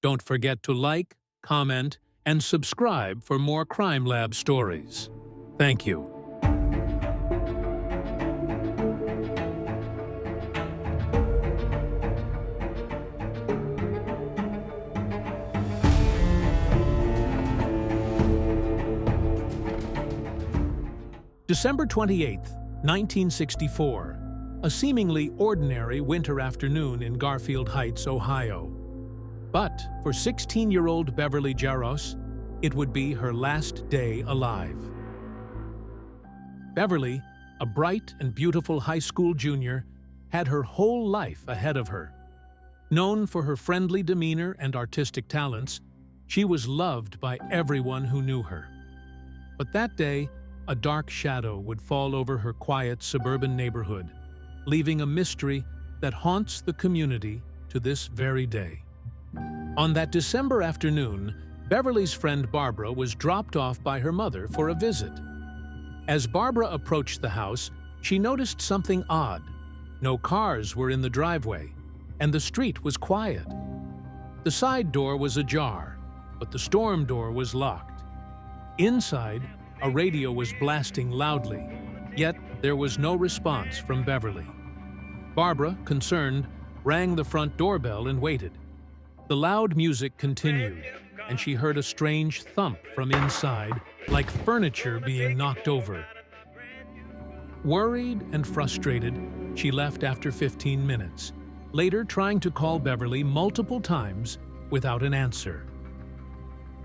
Don't forget to like, comment, and subscribe for more Crime Lab stories. Thank you. December 28, 1964. A seemingly ordinary winter afternoon in Garfield Heights, Ohio. But for 16-year-old Beverly Jarosz, it would be her last day alive. Beverly, a bright and beautiful high school junior, had her whole life ahead of her. Known for her friendly demeanor and artistic talents, she was loved by everyone who knew her. But that day, a dark shadow would fall over her quiet suburban neighborhood, leaving a mystery that haunts the community to this very day. On that December afternoon, Beverly's friend Barbara was dropped off by her mother for a visit. As Barbara approached the house, she noticed something odd. No cars were in the driveway, and the street was quiet. The side door was ajar, but the storm door was locked. Inside, a radio was blasting loudly, yet there was no response from Beverly. Barbara, concerned, rang the front doorbell and waited. The loud music continued, and she heard a strange thump from inside, like furniture being knocked over. Worried and frustrated, she left after 15 minutes, later trying to call Beverly multiple times without an answer.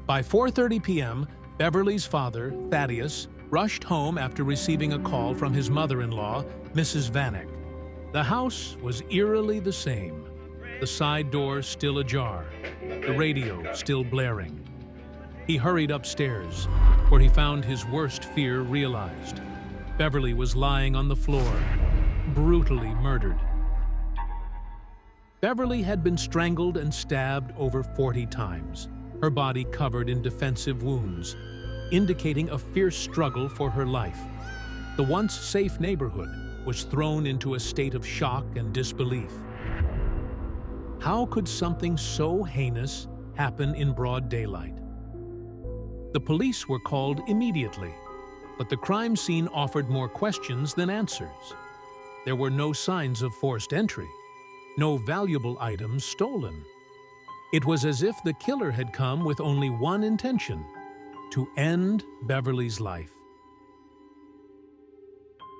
By 4:30 p.m., Beverly's father, Thaddeus, rushed home after receiving a call from his mother-in-law, Mrs. Vanek. The house was eerily the same, the side door still ajar, the radio still blaring. He hurried upstairs, where he found his worst fear realized. Beverly was lying on the floor, brutally murdered. Beverly had been strangled and stabbed over 40 times, her body covered in defensive wounds, indicating a fierce struggle for her life. The once safe neighborhood was thrown into a state of shock and disbelief. How could something so heinous happen in broad daylight? The police were called immediately, but the crime scene offered more questions than answers. There were no signs of forced entry, no valuable items stolen. It was as if the killer had come with only one intention: to end Beverly's life.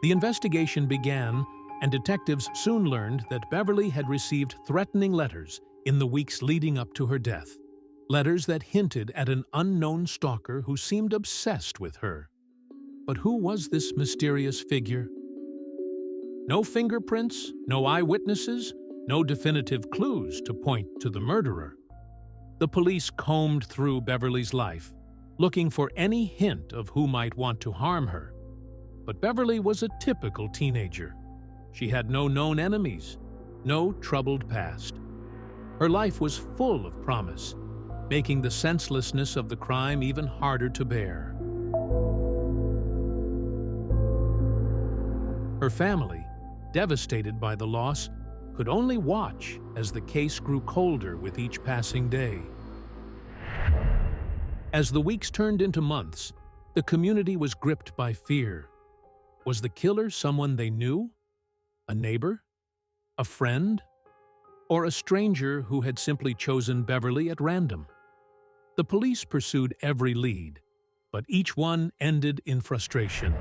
The investigation began, and detectives soon learned that Beverly had received threatening letters in the weeks leading up to her death. Letters that hinted at an unknown stalker who seemed obsessed with her. But who was this mysterious figure? No fingerprints, no eyewitnesses, no definitive clues to point to the murderer. The police combed through Beverly's life, looking for any hint of who might want to harm her. But Beverly was a typical teenager. She had no known enemies, no troubled past. Her life was full of promise, making the senselessness of the crime even harder to bear. Her family, devastated by the loss, could only watch as the case grew colder with each passing day. As the weeks turned into months, the community was gripped by fear. Was the killer someone they knew? A neighbor? A friend? Or a stranger who had simply chosen Beverly at random? The police pursued every lead, but each one ended in frustration.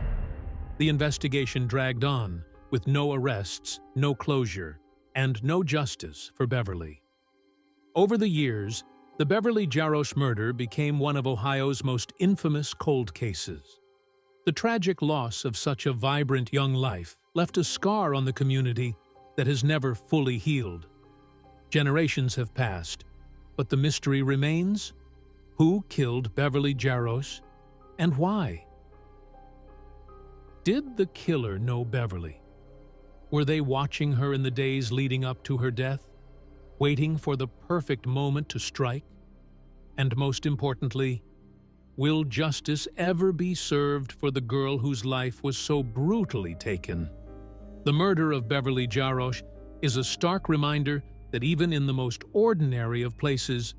The investigation dragged on, with no arrests, no closure, and no justice for Beverly. Over the years, the Beverly Jarosz murder became one of Ohio's most infamous cold cases. The tragic loss of such a vibrant young life left a scar on the community that has never fully healed. Generations have passed, but the mystery remains: who killed Beverly Jarosz and why? Did the killer know Beverly? Were they watching her in the days leading up to her death, waiting for the perfect moment to strike? And most importantly, will justice ever be served for the girl whose life was so brutally taken? The murder of Beverly Jarosz is a stark reminder that even in the most ordinary of places,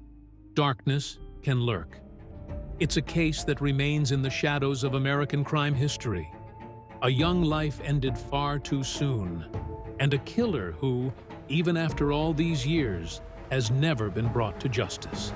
darkness can lurk. It's a case that remains in the shadows of American crime history. A young life ended far too soon, and a killer who, even after all these years, has never been brought to justice.